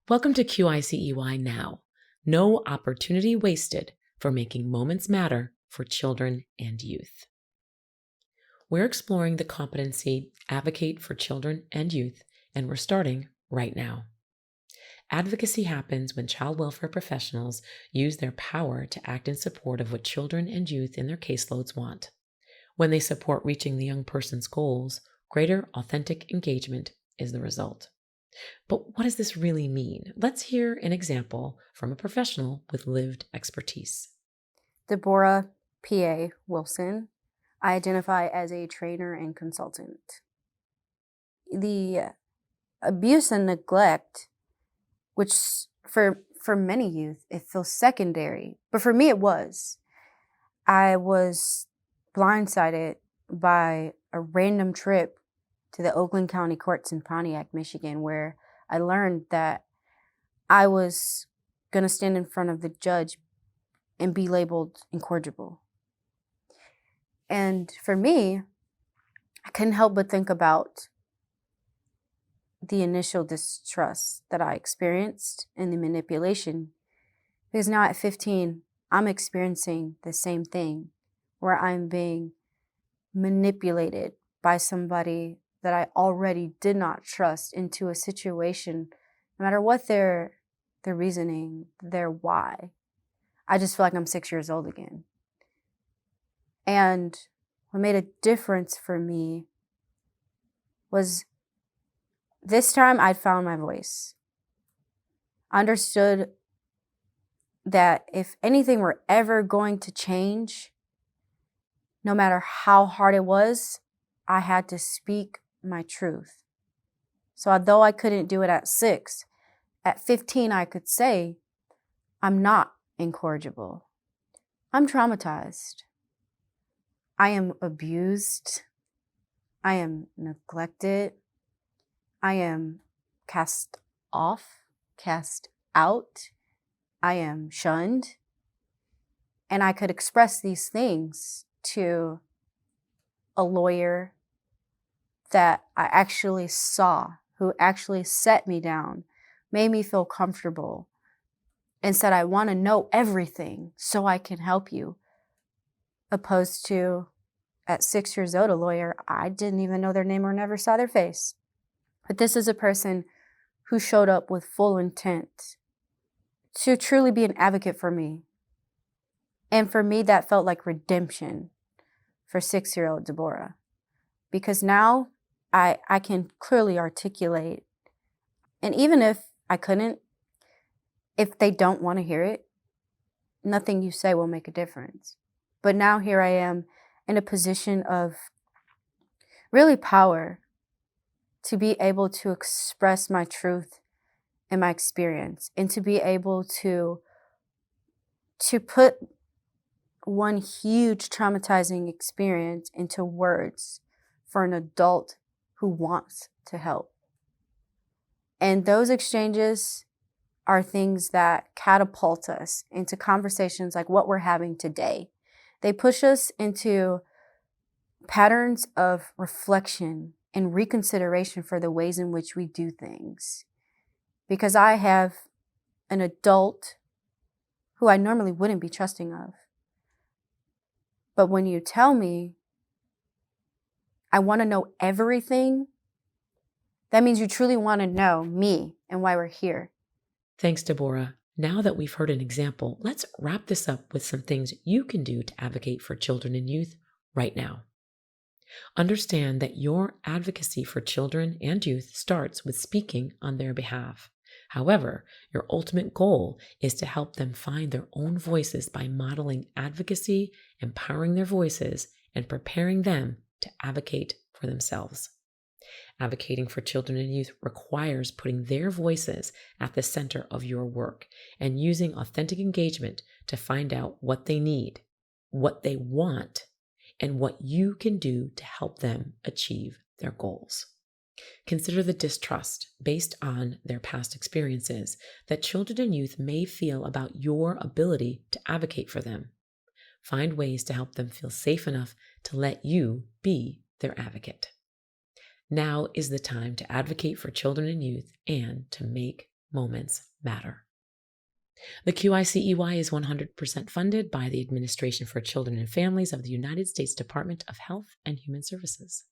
Welcome to QIC-EY Now. No opportunity wasted for making moments matter for children and youth. We're exploring the competency Advocate for Children and Youth, and we're starting right now. Advocacy happens when child welfare professionals use their power to act in support of what children and youth in their caseloads want. When they support reaching the young person's goals, greater authentic engagement is the result. But what does this really mean? Let's hear an example from a professional with lived expertise. Deborah P.A. Wilson. I identify as a trainer and consultant. The abuse and neglect, which for many youth, it feels secondary, but for me it was. I was blindsided by a random trip to the Oakland County Courts in Pontiac, Michigan, where I learned that I was going to stand in front of the judge and be labeled incorrigible. And for me, I couldn't help but think about the initial distrust that I experienced and the manipulation. Because now at 15, I'm experiencing the same thing where I'm being manipulated by somebody that I already did not trust into a situation, no matter what their reasoning, their why. I just feel like I'm 6 years old again. And what made a difference for me was this time I found my voice. I understood that if anything were ever going to change, no matter how hard it was, I had to speak my truth. So although I couldn't do it at 6, at 15 I could say, I'm not incorrigible. I'm traumatized. I am abused. I am neglected. I am cast off, cast out. I am shunned. And I could express these things to a lawyer that I actually saw, who actually set me down, made me feel comfortable, and said, I want to know everything so I can help you. Opposed to, at 6 years old, a lawyer, I didn't even know their name or never saw their face. But this is a person who showed up with full intent to truly be an advocate for me. And for me, that felt like redemption for 6-year-old Deborah. Because now I can clearly articulate. And even if I couldn't, if they don't want to hear it, nothing you say will make a difference. But now here I am in a position of really power to be able to express my truth and my experience, and to be able to put one huge traumatizing experience into words for an adult who wants to help. And those exchanges are things that catapult us into conversations like what we're having today. They push us into patterns of reflection and reconsideration for the ways in which we do things. Because I have an adult who I normally wouldn't be trusting of. But when you tell me, I want to know everything, that means you truly want to know me and why we're here. Thanks, Deborah. Now that we've heard an example, let's wrap this up with some things you can do to advocate for children and youth right now. Understand that your advocacy for children and youth starts with speaking on their behalf. However, your ultimate goal is to help them find their own voices by modeling advocacy, empowering their voices, and preparing them to advocate for themselves. Advocating for children and youth requires putting their voices at the center of your work and using authentic engagement to find out what they need, what they want, and what you can do to help them achieve their goals. Consider the distrust based on their past experiences that children and youth may feel about your ability to advocate for them. Find ways to help them feel safe enough to let you be their advocate. Now is the time to advocate for children and youth and to make moments matter. The QIC-EY is 100% funded by the Administration for Children and Families of the United States Department of Health and Human Services.